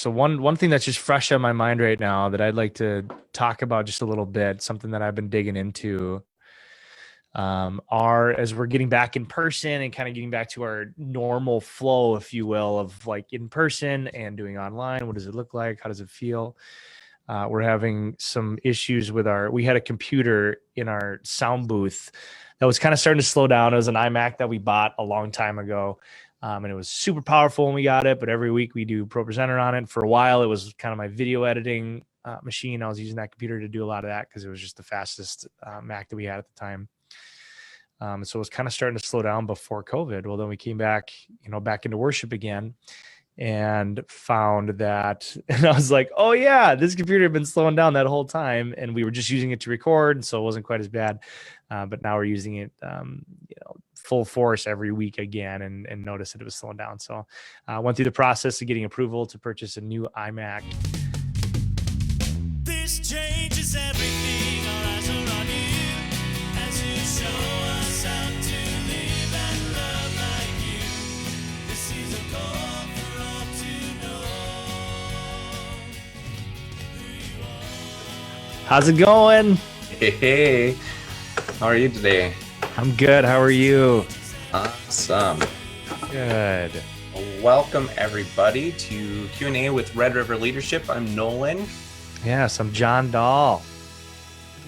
So one thing that's just fresh on my mind right now that I'd like to talk about just a little bit, something that I've been digging into, are as we're getting back in person and kind of getting back to our normal flow, if you will, of like in person and doing online. What does it look like? How does it feel? We're having some issues with we had a computer in our sound booth that was kind of starting to slow down. It was an iMac that we bought a long time ago. And it was super powerful when we got it, but every week we do ProPresenter on it. For a while, it was kind of my video editing machine. I was using that computer to do a lot of that because it was just the fastest Mac that we had at the time. So it was kind of starting to slow down before COVID. Well, then we came back, back into worship again and found that, and I was like, oh yeah, this computer had been slowing down that whole time. And we were just using it to record. And so it wasn't quite as bad. But now we're using it, full force every week again and noticed that it was slowing down. So I went through the process of getting approval to purchase a new iMac. This changes everything. Our eyes are on you as you show us how to live and love like you. This is a call for all to know who you are. How's it going? Hey, how are you today? I'm good. How are you? Awesome. Good. Welcome everybody to Q&A with Red River Leadership. I'm Nolan. Yes, I'm John Dahl.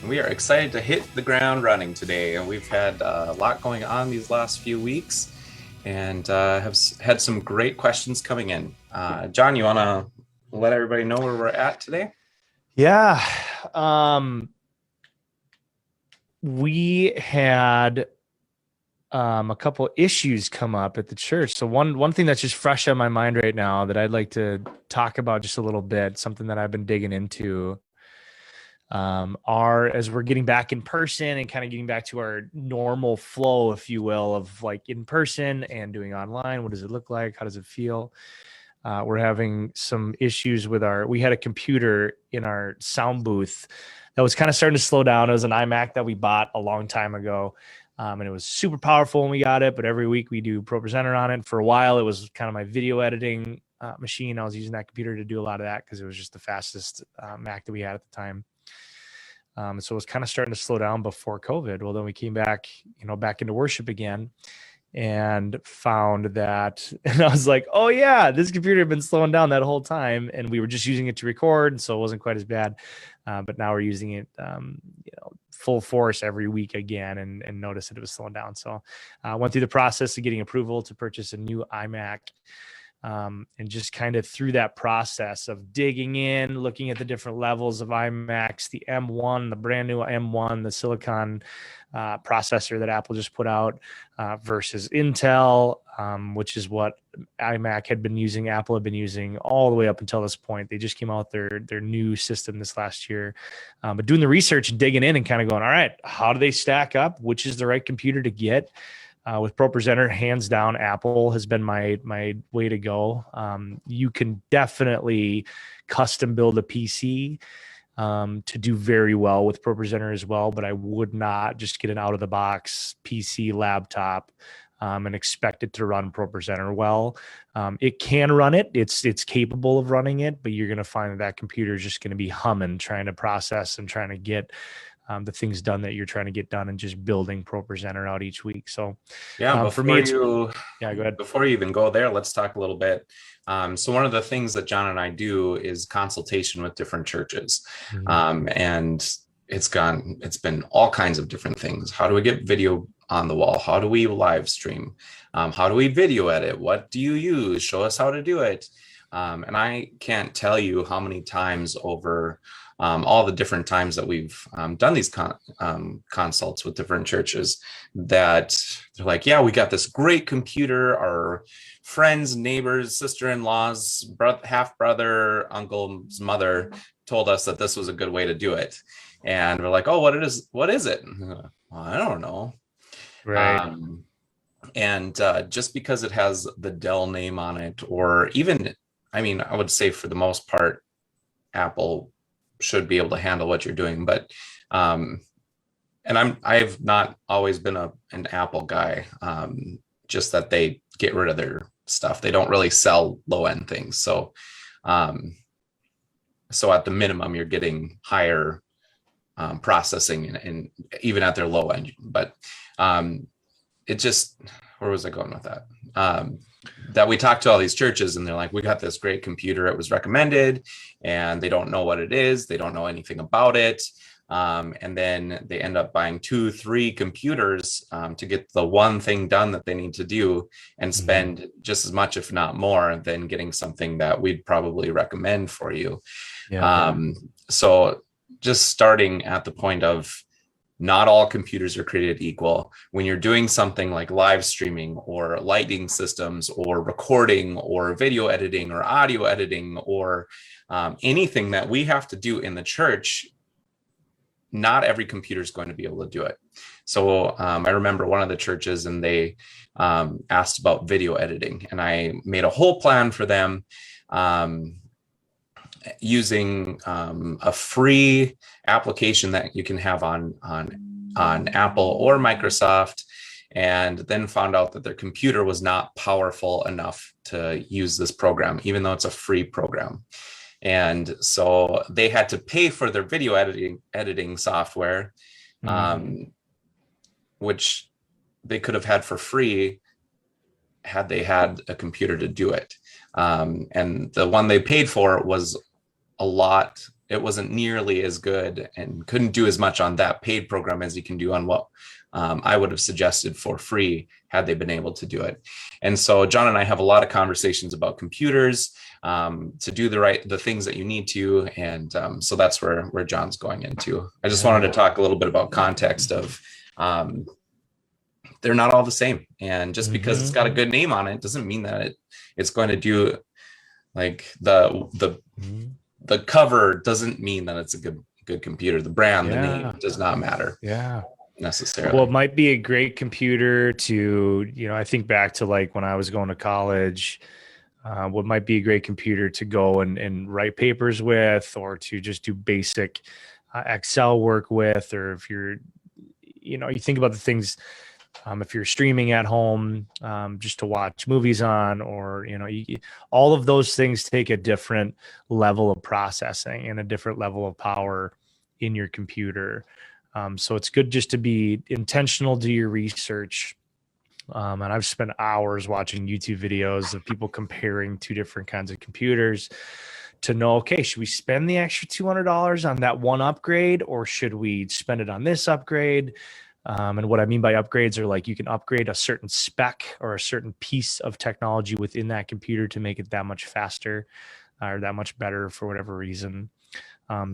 We are excited to hit the ground running today, and we've had a lot going on these last few weeks and have had some great questions coming in. John, you want to let everybody know where we're at today? Yeah. We had a couple issues come up at the church. So one thing that's just fresh on my mind right now that I'd like to talk about just a little bit, something that I've been digging into, are as we're getting back in person and kind of getting back to our normal flow, if you will, of like in person and doing online. What does it look like? How does it feel? We're having some issues with we had a computer in our sound booth that was kind of starting to slow down. It was an iMac that we bought a long time ago. And it was super powerful when we got it, but every week we do ProPresenter on it. For a while, it was kind of my video editing machine. I was using that computer to do a lot of that because it was just the fastest Mac that we had at the time. So it was kind of starting to slow down before COVID. Well, then we came back, back into worship again and found that, and I was like, oh yeah, this computer had been slowing down that whole time. And we were just using it to record. And so it wasn't quite as bad. But now we're using it, full force every week again and noticed that it was slowing down. So I went through the process of getting approval to purchase a new iMac. And just kind of through that process of digging in, looking at the different levels of iMacs, the M1, the brand new M1, the silicon processor that Apple just put out versus Intel, which is what iMac had been using, Apple had been using all the way up until this point. They just came out their new system this last year. But doing the research and digging in and kind of going, all right, how do they stack up? Which is the right computer to get? With ProPresenter, hands down, Apple has been my way to go. You can definitely custom build a PC to do very well with ProPresenter as well, but I would not just get an out-of-the-box PC laptop and expect it to run ProPresenter well. It can run it. It's capable of running it, but you're going to find that computer is just going to be humming, trying to process and trying to get the things done that you're trying to get done and just building ProPresenter out each week. So Yeah, for me, go ahead. Before you even go there, let's talk a little bit. So one of the things that John and I do is consultation with different churches. And it's been all kinds of different things. How do we get video on the wall? How do we live stream? How do we video edit? What do you use? Show us how to do it. And I can't tell you how many times over all the different times that we've done these consults with different churches that they're like, yeah, we got this great computer. Our friends, neighbors, sister-in-laws, half brother, uncle's mother told us that this was a good way to do it. And we're like, oh, what is it? Well, I don't know. Right. And just because it has the Dell name on it, or even, I would say for the most part, Apple should be able to handle what you're doing, but I've not always been an Apple guy, just that they get rid of their stuff. They don't really sell low end things. So So at the minimum, you're getting higher processing and even at their low end. But it just, where was I going with that? That we talked to all these churches and they're like, we got this great computer. It was recommended and they don't know what it is. They don't know anything about it. And then they end up buying 2-3 computers to get the one thing done that they need to do and spend just as much, if not more, than getting something that we'd probably recommend for you. So just starting at the point of not all computers are created equal. When you're doing something like live streaming or lighting systems or recording or video editing or audio editing or anything that we have to do in the church, not every computer is going to be able to do it. So I remember one of the churches and they asked about video editing, and I made a whole plan for them using a free application that you can have on Apple or Microsoft, and then found out that their computer was not powerful enough to use this program, even though it's a free program. And so they had to pay for their video editing software, which they could have had for free had they had a computer to do it. And the one they paid for was a lot. It wasn't nearly as good and couldn't do as much on that paid program as you can do on what I would have suggested for free had they been able to do it. And so Jon and I have a lot of conversations about computers to do the things that you need to. And so that's where Jon's going into. I just wanted to talk a little bit about context of they're not all the same. And just because it's got a good name on it doesn't mean that it's going to do, like, the cover doesn't mean that it's a good computer. The brand, the name does not matter. Necessarily. Well, it might be a great computer to, I think back to like when I was going to college, what might be a great computer to go and write papers with, or to just do basic Excel work with, or if you're, you think about the things, if you're streaming at home, just to watch movies on, or, all of those things take a different level of processing and a different level of power in your computer. So it's good just to be intentional, do your research. And I've spent hours watching YouTube videos of people comparing 2 different kinds of computers to know, okay, should we spend the extra $200 on that one upgrade, or should we spend it on this upgrade? And what I mean by upgrades are like, you can upgrade a certain spec or a certain piece of technology within that computer to make it that much faster or that much better for whatever reason.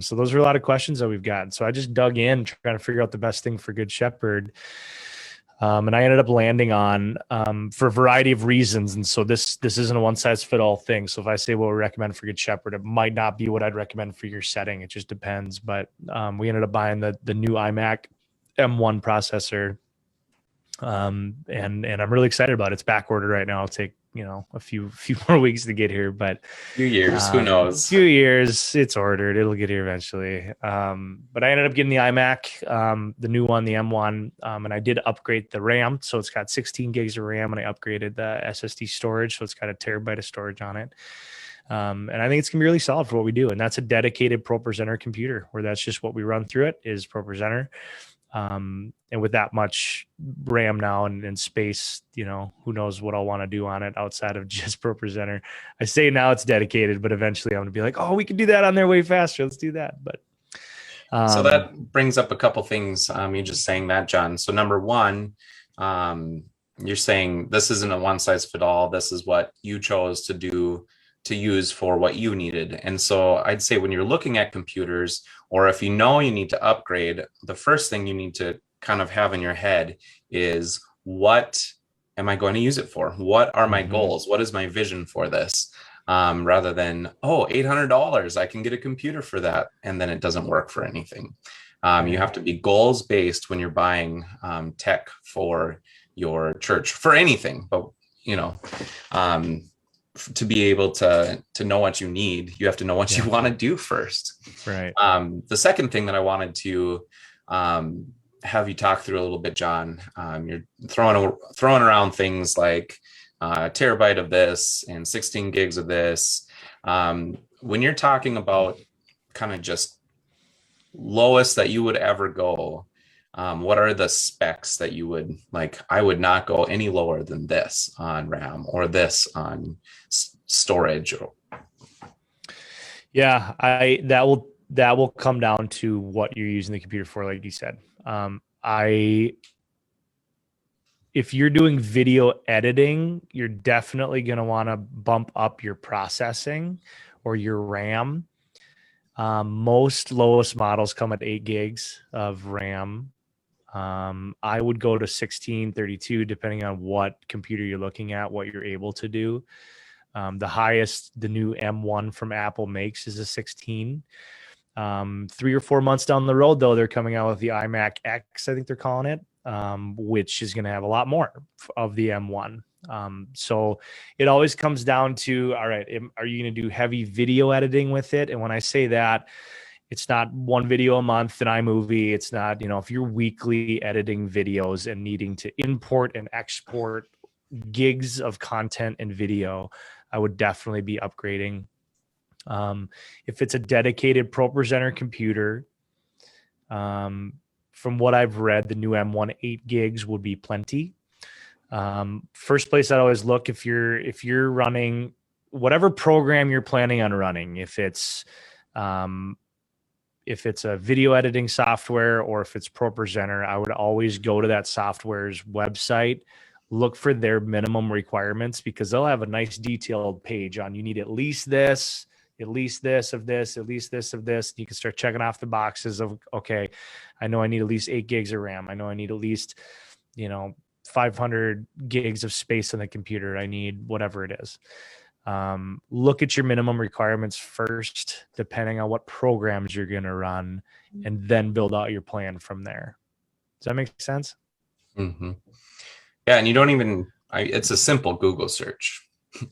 So those are a lot of questions that we've got. So I just dug in trying to figure out the best thing for Good Shepherd. And I ended up landing on, for a variety of reasons. And so this isn't a one size fit all thing. So if I say what we recommend for Good Shepherd, it might not be what I'd recommend for your setting. It just depends. But we ended up buying the new iMac M1 processor. And I'm really excited about it. It's back ordered right now. It'll take, a few more weeks to get here, but few years, who knows? Few years, it's ordered. It'll get here eventually. But I ended up getting the iMac, the new one, the M1, and I did upgrade the RAM. So it's got 16 gigs of RAM, and I upgraded the SSD storage. So it's got a terabyte of storage on it. And I think it's gonna be really solid for what we do. And that's a dedicated ProPresenter computer, where that's just what we run through it is ProPresenter. And with that much RAM now and space, who knows what I'll want to do on it outside of just ProPresenter. I say now it's dedicated, but eventually I'm going to be like, oh, we can do that on there way faster. Let's do that. But so that brings up a couple things. You just saying that, Jon. So number one, you're saying this isn't a one size fit all. This is what you chose to use for what you needed. And so I'd say when you're looking at computers, or if you need to upgrade, the first thing you need to kind of have in your head is, what am I going to use it for? What are my goals? What is my vision for this? Rather than, $800, I can get a computer for that. And then it doesn't work for anything. You have to be goals based when you're buying tech for your church, for anything, but to be able to know what you need, you have to know what you want to do first. Right. The second thing that I wanted to have you talk through a little bit, Jon, you're throwing around things like a terabyte of this and 16 gigs of this. When you're talking about kind of just lowest that you would ever go, what are the specs that you would like? I would not go any lower than this on RAM or this on storage. Yeah, that will come down to what you're using the computer for, like you said. If you're doing video editing, you're definitely going to want to bump up your processing or your RAM. Most lowest models come at 8 gigs of RAM. I would go to 16, 32, depending on what computer you're looking at, what you're able to do. The highest the new M1 from Apple makes is a 16. 3 or 4 months down the road, though, they're coming out with the iMac X, I think they're calling it, which is going to have a lot more of the M1. So it always comes down to, all right, are you going to do heavy video editing with it? And when I say that, it's not one video a month in iMovie. It's not, if you're weekly editing videos and needing to import and export gigs of content and video, I would definitely be upgrading. If it's a dedicated ProPresenter computer, from what I've read, the new M1 8 gigs would be plenty. First place I'd always look, if you're running whatever program you're planning on running, if it's a video editing software or if it's ProPresenter, I would always go to that software's website, look for their minimum requirements, because they'll have a nice detailed page on, you need at least this, at least this of this, at least this of this. You can start checking off the boxes of, okay, I know I need at least 8 gigs of RAM. I know I need at least, 500 gigs of space on the computer. I need whatever it is. Look at your minimum requirements first, depending on what programs you're going to run, and then build out your plan from there. Does that make sense? Mm-hmm. Yeah. And you don't even, it's a simple Google search.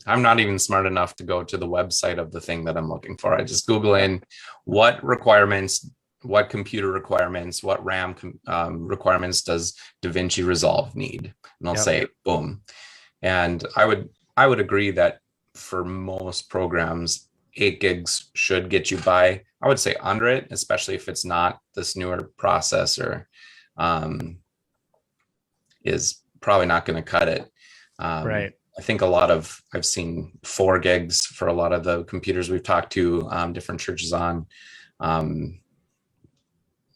I'm not even smart enough to go to the website of the thing that I'm looking for. I just Google in what requirements, what computer requirements, what RAM requirements does DaVinci Resolve need? And I'll say, boom. And I would agree that for most programs, 8 gigs should get you by. I would say under it, especially if it's not this newer processor, is probably not going to cut it. Right. I think I've seen 4 gigs for a lot of the computers we've talked to different churches on.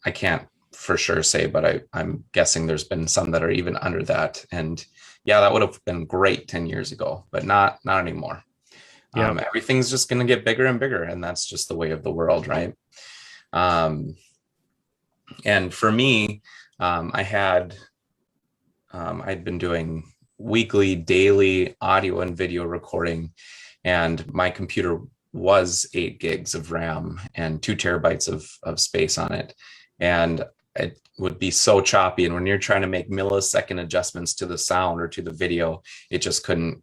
I can't for sure say, but I'm guessing there's been some that are even under that. And yeah, that would have been great 10 years ago, but not anymore. Yeah. Everything's just going to get bigger and bigger, and that's just the way of the world, right? And for me, I'd been doing weekly, daily audio and video recording, and my computer was 8 gigs of RAM and 2 terabytes of space on it. And it would be so choppy. And when you're trying to make millisecond adjustments to the sound or to the video, it couldn't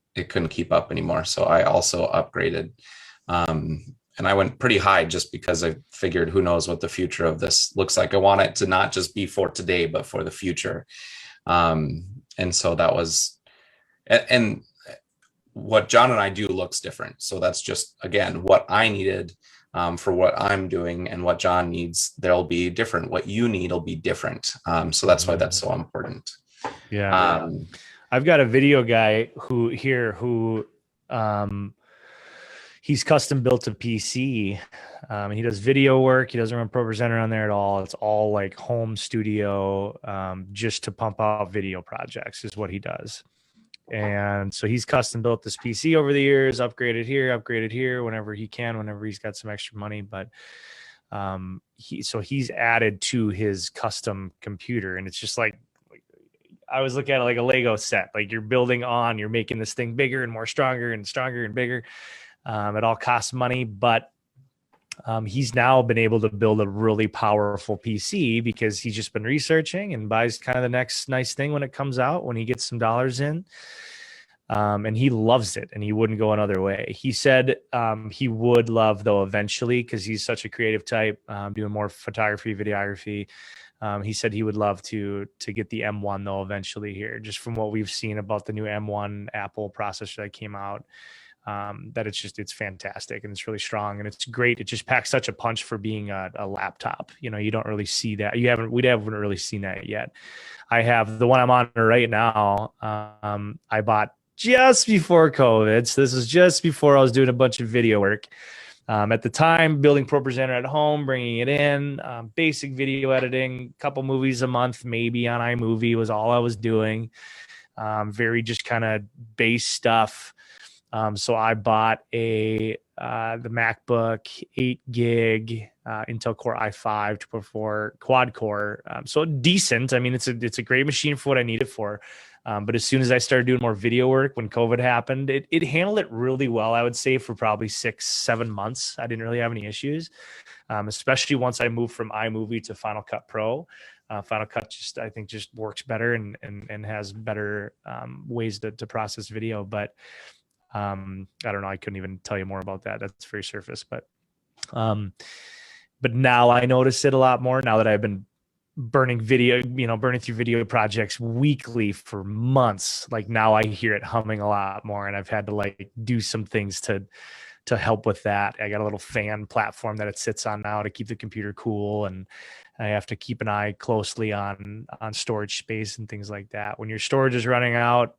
keep up anymore. So I also upgraded. And I went pretty high just because I figured, who knows what the future of this looks like. I want it to not just be for today, but for the future. And so that was, and what Jon and I do looks different. So that's just, again, what I needed for what I'm doing, and what Jon needs, they'll be different. What you need will be different. So that's why that's so important. Yeah. I've got a video guy who he's custom built a PC, and he does video work. He doesn't run ProPresenter on there at all. It's all like home studio, just to pump out video projects is what he does. And so he's custom built this PC over the years, upgraded here, whenever he can, whenever he's got some extra money. But he's added to his custom computer, and it's just like, I was looking at it like a Lego set. Like you're making this thing bigger and more stronger and bigger. It all costs money, but he's now been able to build a really powerful PC because he's just been researching and buys kind of the next nice thing when it comes out, when he gets some dollars in. And he loves it, and he wouldn't go another way. He said he would love, though, eventually, because he's such a creative type, doing more photography, videography. He said he would love to get the M1, though, eventually here, just from what we've seen about the new M1 Apple processor that came out. that it's fantastic and it's really strong and it's great. It just packs such a punch for being a laptop. You know, you don't really see that. We haven't really seen that yet. I have the one I'm on right now. I bought just before COVID. So this is just before I was doing a bunch of video work. At the time, building ProPresenter at home, bringing it in, basic video editing, couple movies a month, maybe on iMovie was all I was doing. Very just kind of base stuff. So I bought the MacBook 8 gig Intel Core i5 2.4 quad core. So decent. I mean, it's a great machine for what I need it for. But as soon as I started doing more video work when COVID happened, it handled it really well. I would say for probably 6-7 months, I didn't really have any issues, especially once I moved from iMovie to Final Cut Pro. Final Cut I think just works better and has better ways to process video. But I don't know. I couldn't even tell you more about that. That's very surface. But now I notice it a lot more now that I've been burning through video projects weekly for months. Like now I hear it humming a lot more, and I've had to like do some things to help with that. I got a little fan platform that it sits on now to keep the computer cool, and I have to keep an eye closely on storage space and things like that. When your storage is running out,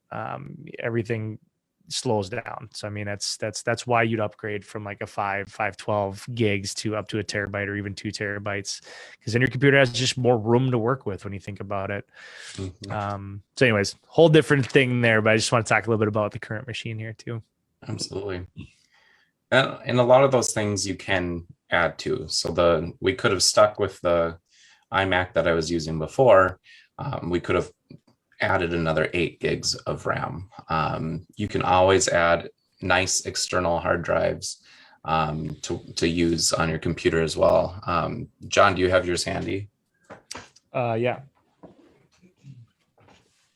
everything slows down. So I mean that's why you'd upgrade from like a 512 gigs to up to a terabyte or even 2 terabytes, because then your computer has just more room to work with when you think about it. So anyways, whole different thing there, but I just want to talk a little bit about the current machine here too. Absolutely. And a lot of those things you can add to. So we could have stuck with the iMac that I was using before. We could have added another 8 gigs of RAM. You can always add nice external hard drives to use on your computer as well. John, do you have yours handy? Yeah.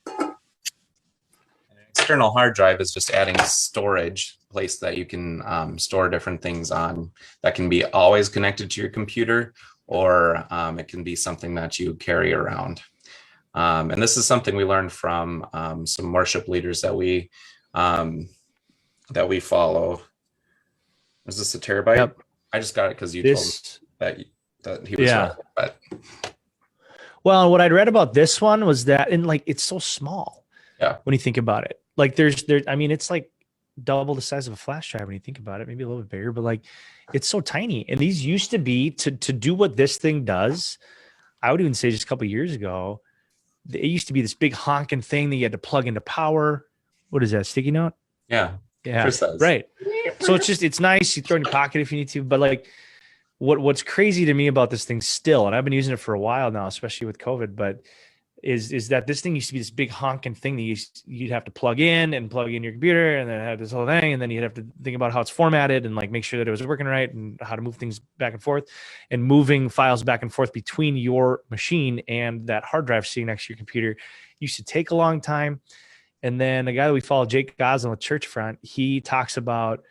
An external hard drive is just adding storage place that you can store different things on that can be always connected to your computer, or it can be something that you carry around. And this is something we learned from some worship leaders that we follow. Is this a terabyte? Yep. I just got it because you told me that he was right. But well, what I'd read about this one was that, and like it's so small. Yeah. When you think about it, like I mean, it's like double the size of a flash drive when you think about it, maybe a little bit bigger, but like it's so tiny. And these used to be to do what this thing does. I would even say just a couple of years ago, it used to be this big honking thing that you had to plug into power. What is that, sticky note? Yeah. Right. So it's nice. You throw it in your pocket if you need to. But like what's crazy to me about this thing still, and I've been using it for a while now, especially with COVID, but is that this thing used to be this big honking thing that you'd have to plug in your computer, and then have this whole thing, and then you'd have to think about how it's formatted and like make sure that it was working right and how to move things back and forth, and moving files back and forth between your machine and that hard drive sitting next to your computer used to take a long time. And then a guy that we follow, Jake Goslin with Churchfront, he talked about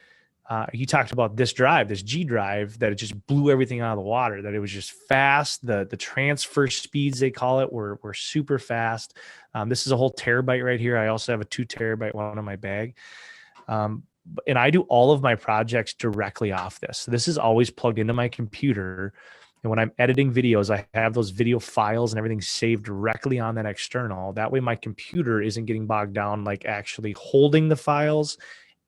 this drive, this G drive, that it just blew everything out of the water, that it was just fast. The transfer speeds, they call it, were super fast. This is a whole terabyte right here. I also have a 2 terabyte one in my bag. And I do all of my projects directly off this. So this is always plugged into my computer. And when I'm editing videos, I have those video files and everything saved directly on that external. That way my computer isn't getting bogged down, like actually holding the files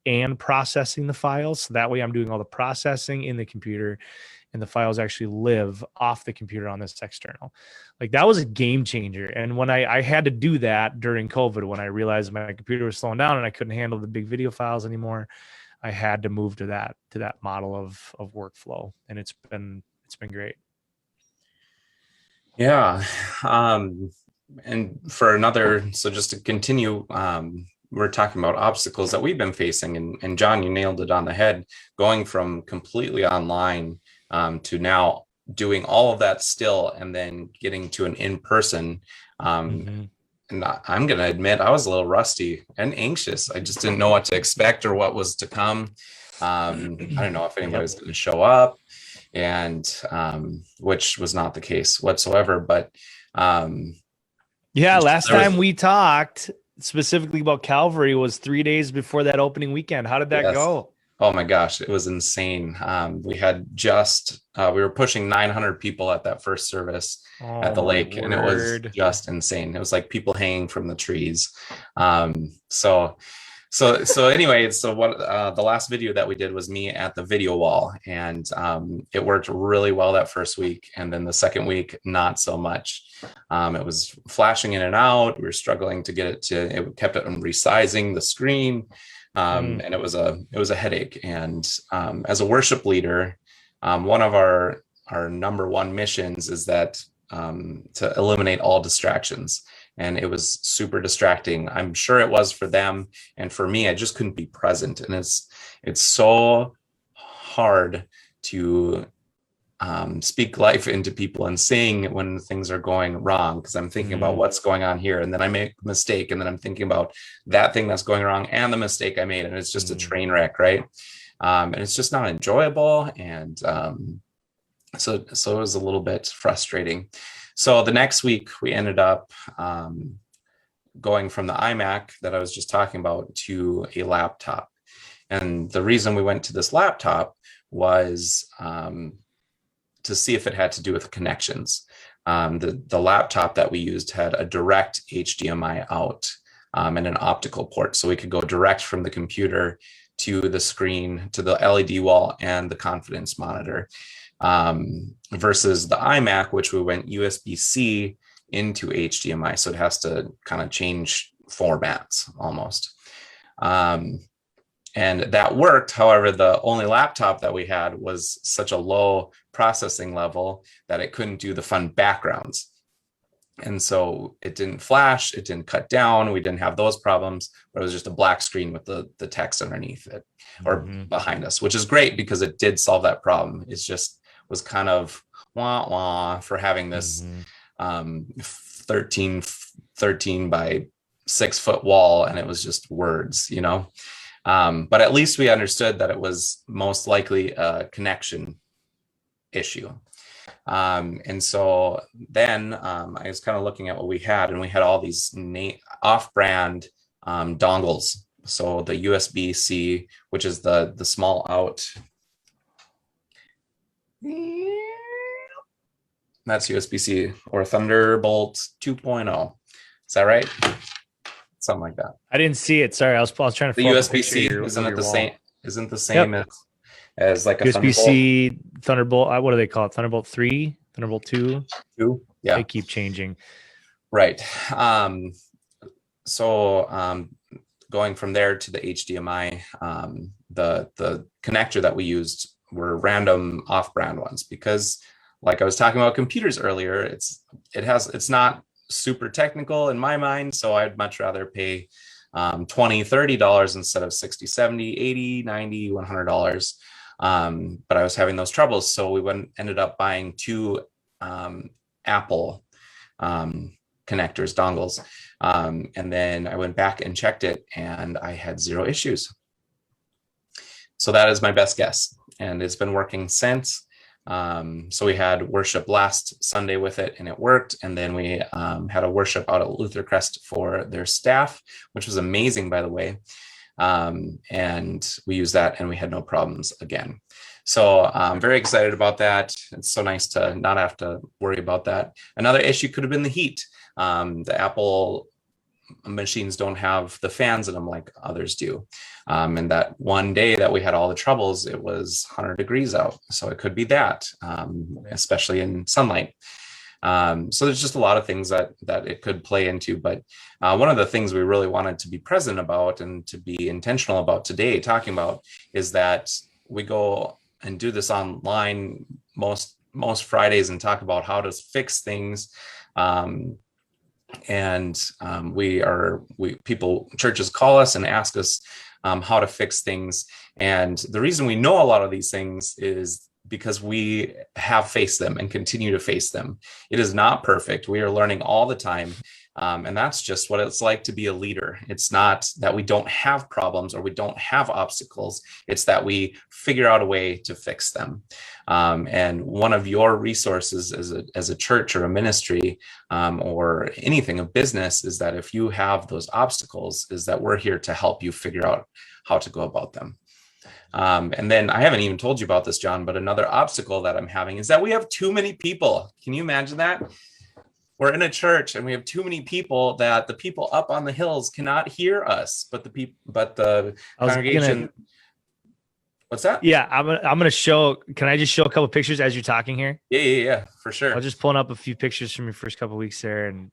and processing the files. So that way I'm doing all the processing in the computer, and the files actually live off the computer on this external. Like that was a game changer. And when I had to do that during COVID, when I realized my computer was slowing down and I couldn't handle the big video files anymore, I had to move to that model of workflow. And it's been great. yeah. And for another, so just to continue, we're talking about obstacles that we've been facing, and John, you nailed it on the head, going from completely online to now doing all of that still, and then getting to an in-person. And I'm going to admit I was a little rusty and anxious. I just didn't know what to expect or what was to come. I don't know if anybody was going to show up, and which was not the case whatsoever. But last time we talked, specifically about Calvary was 3 days before that opening weekend. How did that Yes. go? Oh my gosh, it was insane. We had just we were pushing 900 people at that first service at Oh the my lake, and it was word. just insane. It was like people hanging from the trees. So anyway, so what the last video that we did was me at the video wall, and it worked really well that first week, and then the second week not so much. It was flashing in and out. We were struggling to get it to. It kept it resizing the screen. And it was a headache. And as a worship leader, one of our number one missions is that to eliminate all distractions. And it was super distracting. I'm sure it was for them, and for me, I just couldn't be present. And it's so hard to speak life into people and sing when things are going wrong, because I'm thinking about what's going on here, and then I make a mistake, and then I'm thinking about that thing that's going wrong and the mistake I made, and it's just a train wreck, right? And it's just not enjoyable, and so it was a little bit frustrating. So the next week we ended up going from the iMac that I was just talking about to a laptop, and the reason we went to this laptop was to see if it had to do with connections. The laptop that we used had a direct HDMI out and an optical port. So we could go direct from the computer to the screen, to the LED wall and the confidence monitor, versus the iMac, which we went USB-C into HDMI. So it has to kind of change formats almost. And that worked. However, the only laptop that we had was such a low processing level that it couldn't do the fun backgrounds. And so it didn't flash, it didn't cut down, we didn't have those problems, but it was just a black screen with the text underneath it or behind us, which is great because it did solve that problem. It just was kind of wah wah for having this 13 by 6 foot wall, and it was just words, you know. But at least we understood that it was most likely a connection issue. And so then I was kind of looking at what we had, and we had all these off-brand dongles. So the USB-C, which is the small out. That's USB-C, or Thunderbolt 2.0. Is that right? Something like that. I didn't see it. Sorry, I was trying to. The USB-C isn't it the same? Isn't the same as like a USB-C Thunderbolt? What do they call it? Thunderbolt 3, Thunderbolt 2. Yeah, they keep changing. Right. So going from there to the HDMI, the connector that we used were random off-brand ones, because, like I was talking about computers earlier, it's not super technical in my mind, so I'd much rather pay $20-$30 instead of $60, $70, $80, $90, $100. But I was having those troubles, so we ended up buying 2 Apple connectors, dongles, and then I went back and checked it, and I had 0 issues. So that is my best guess, and it's been working since. So we had worship last Sunday with it, and it worked. And then we had a worship out at Luther Crest for their staff, which was amazing, by the way. And we used that, and we had no problems again. So I'm very excited about that. It's so nice to not have to worry about that. Another issue could have been the heat. The Apple machines don't have the fans in them like others do. And that one day that we had all the troubles, it was 100 degrees out. So it could be that, especially in sunlight. So there's just a lot of things that it could play into. But one of the things we really wanted to be present about and to be intentional about today, talking about, is that we go and do this online most Fridays and talk about how to fix things. Churches call us and ask us how to fix things. And the reason we know a lot of these things is because we have faced them and continue to face them. It is not perfect. We are learning all the time. And that's just what it's like to be a leader. It's not that we don't have problems or we don't have obstacles. It's that we figure out a way to fix them. And one of your resources as a church or a ministry or anything, a business, is that if you have those obstacles, is that we're here to help you figure out how to go about them. And then I haven't even told you about this, Jon, but another obstacle that I'm having is that we have too many people. Can you imagine that? We're in a church and we have too many people that the people up on the hills cannot hear us, but the congregation. What's that? Yeah, I'm gonna show. Can I just show a couple pictures as you're talking here? Yeah, for sure. I'll just pulling up a few pictures from your first couple of weeks there, and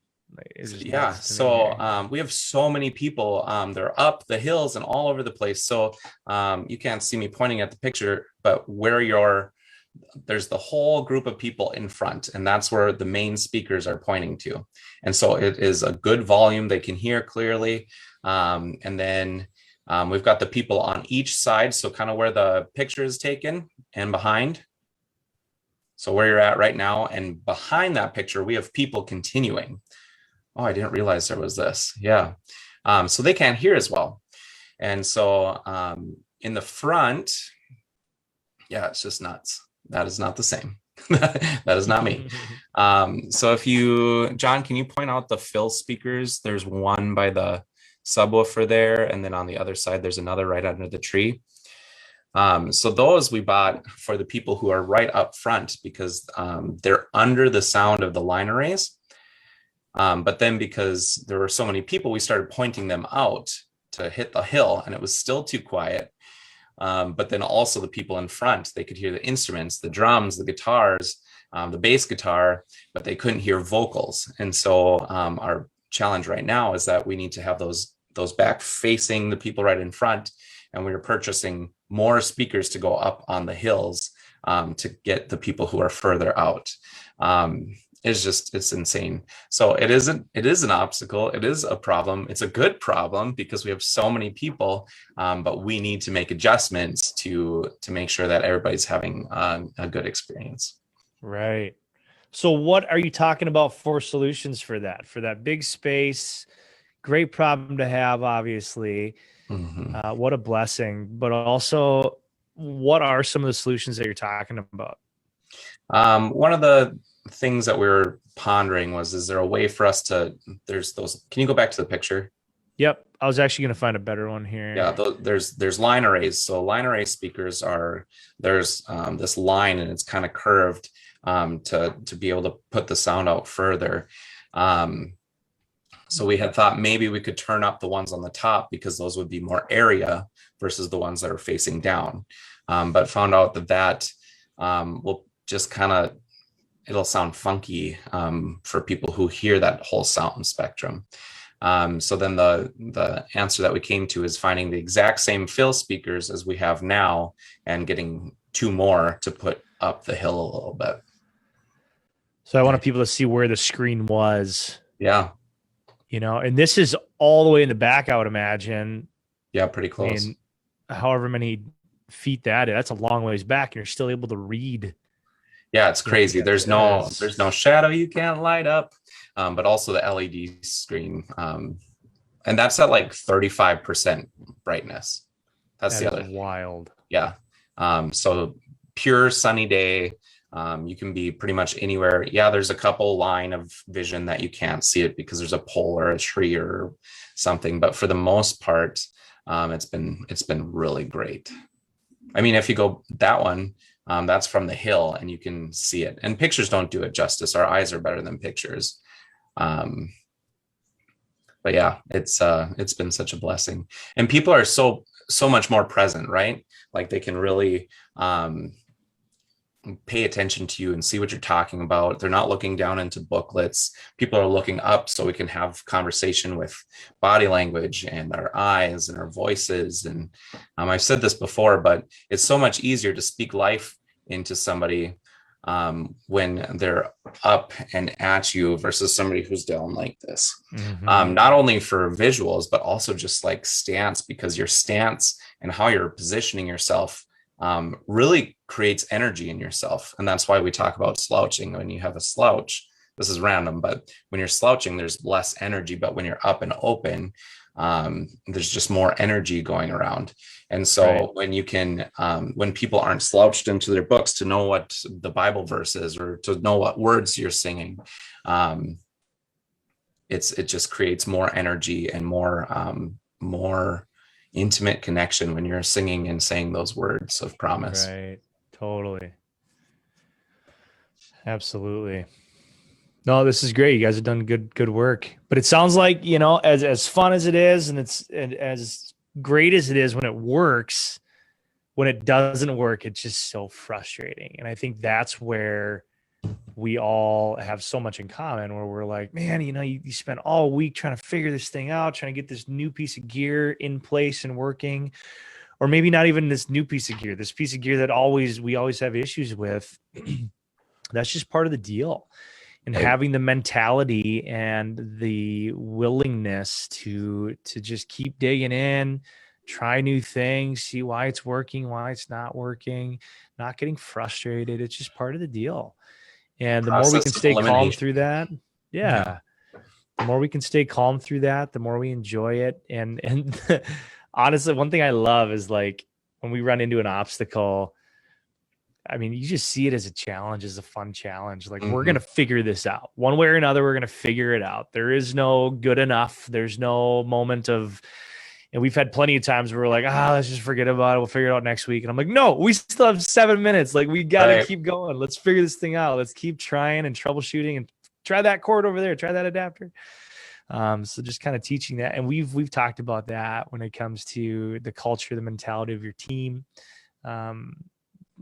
yeah. So we have so many people. They're up the hills and all over the place. So you can't see me pointing at the picture, but there's the whole group of people in front, and that's where the main speakers are pointing to. And so it is a good volume. They can hear clearly. And then we've got the people on each side. So kind of where the picture is taken and behind. So where you're at right now, and behind that picture, we have people continuing. Oh, I didn't realize there was this. Yeah. So they can't hear as well. And so in the front, yeah, it's just nuts. That is not the same. That is not me. So Jon, can you point out the fill speakers? There's one by the subwoofer there, and then on the other side, there's another right under the tree. So those we bought for the people who are right up front because they're under the sound of the line arrays. But then because there were so many people, we started pointing them out to hit the hill, and it was still too quiet. But then also the people in front, they could hear the instruments, the drums, the guitars, the bass guitar, but they couldn't hear vocals. And so our challenge right now is that we need to have those back facing the people right in front. And we are purchasing more speakers to go up on the hills to get the people who are further out. It's insane. So it is an obstacle. It is a problem. It's a good problem because we have so many people, but we need to make adjustments to make sure that everybody's having a good experience. Right. So what are you talking about for solutions for that big space? Great problem to have, obviously. Mm-hmm. What a blessing, but also what are some of the solutions that you're talking about? One of the things that we were pondering is there a way for us to, can you go back to the picture? Yep. I was actually going to find a better one here. Yeah. There's line arrays. So line array speakers there's this line, and it's kind of curved to be able to put the sound out further. So we had thought maybe we could turn up the ones on the top because those would be more area versus the ones that are facing down. But found out that will just kind of, it'll sound funky for people who hear that whole sound spectrum. So then the answer that we came to is finding the exact same fill speakers as we have now and getting two more to put up the hill a little bit. So I wanted people to see where the screen was. Yeah. And this is all the way in the back, I would imagine. Yeah, pretty close. And however many feet that's a long ways back, and you're still able to read. Yeah, it's crazy. There's no shadow you can't light up, but also the LED screen. And that's at like 35% brightness. That's the other wild. Yeah. So pure sunny day. You can be pretty much anywhere. Yeah, there's a couple line of vision that you can't see it because there's a pole or a tree or something. But for the most part, it's been really great. I mean, if you go that one, that's from the hill and you can see it. And pictures don't do it justice. Our eyes are better than pictures. But yeah, it's been such a blessing. And people are so much more present, right? Like they can really pay attention to you and see what you're talking about. They're not looking down into booklets. People are looking up so we can have conversation with body language and our eyes and our voices. And I've said this before, but it's so much easier to speak life into somebody when they're up and at you versus somebody who's down like this. Mm-hmm. Not only for visuals, but also just like stance, because your stance and how you're positioning yourself really creates energy in yourself. And that's why we talk about slouching. When you have a slouch, this is random, but when you're slouching, there's less energy. But when you're up and open, there's just more energy going around. And so Right. when you can, when people aren't slouched into their books to know what the Bible verse is or to know what words you're singing, it just creates more energy and more intimate connection when you're singing and saying those words of promise. Right. Totally. Absolutely. No, this is great. You guys have done good work. But it sounds like, you know, as fun as it is, and as great as it is when it works, when it doesn't work, it's just so frustrating. And I think that's where we all have so much in common, where we're like, man, you know, you spent all week trying to figure this thing out, trying to get this new piece of gear in place and working, or maybe not even this new piece of gear, this piece of gear that we always have issues with. That's just part of the deal. And having the mentality and the willingness to just keep digging in, try new things, see why it's working, why it's not working, not getting frustrated. It's just part of the deal. And the more we can stay calm through that, the more we can stay calm through that, the more we enjoy it. And honestly, one thing I love is like when we run into an obstacle, I mean, you just see it as a challenge, as a fun challenge. Like, we're going to figure this out one way or another. We're going to figure it out. There is no good enough. There's no moment of, and we've had plenty of times where we're like, let's just forget about it. We'll figure it out next week. And I'm like, no, we still have 7 minutes. Like, we got to keep going. Let's figure this thing out. Let's keep trying and troubleshooting and try that cord over there. Try that adapter. So just kind of teaching that. And we've talked about that when it comes to the culture, the mentality of your team.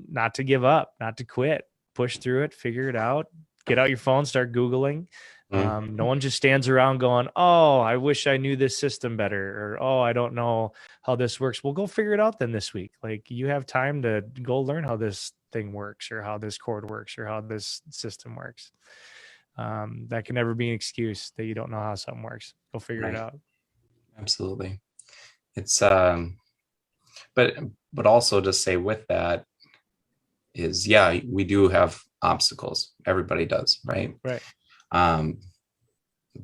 Not to give up, not to quit, push through it, figure it out, get out your phone, start Googling. No one just stands around going, oh, I wish I knew this system better. Or, oh, I don't know how this works. Well, go figure it out then this week. Like, you have time to go learn how this thing works, or how this cord works, or how this system works. That can never be an excuse that you don't know how something works. Go figure it out. Absolutely. It's, but also to say with that, is we do have obstacles. Everybody does, right? Right.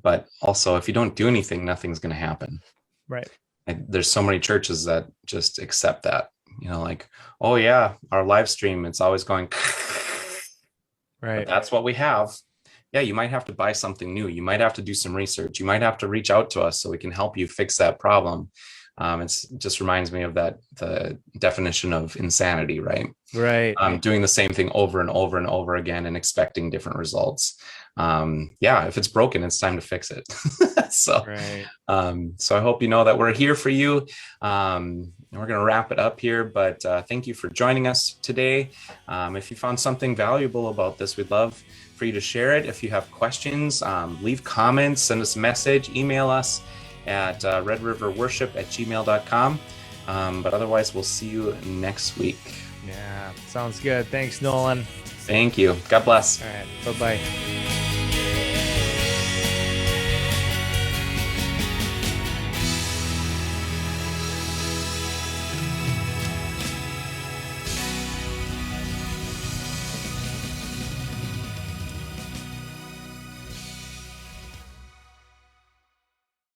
But also, if you don't do anything, nothing's going to happen. Right. And there's so many churches that just accept that, you know, like, oh yeah, our live stream, it's always going. Right. But that's what we have. Yeah, you might have to buy something new. You might have to do some research. You might have to reach out to us so we can help you fix that problem. It just reminds me of the definition of insanity, right? Right. Doing the same thing over and over and over again and expecting different results. If it's broken, it's time to fix it. So I hope you know that we're here for you. We're going to wrap it up here, but thank you for joining us today. If you found something valuable about this, we'd love for you to share it. If you have questions, leave comments, send us a message, email us at redriverworship@gmail.com. But otherwise, we'll see you next week. Yeah, sounds good. Thanks, Nolan. Thank you. God bless. All right. Bye-bye.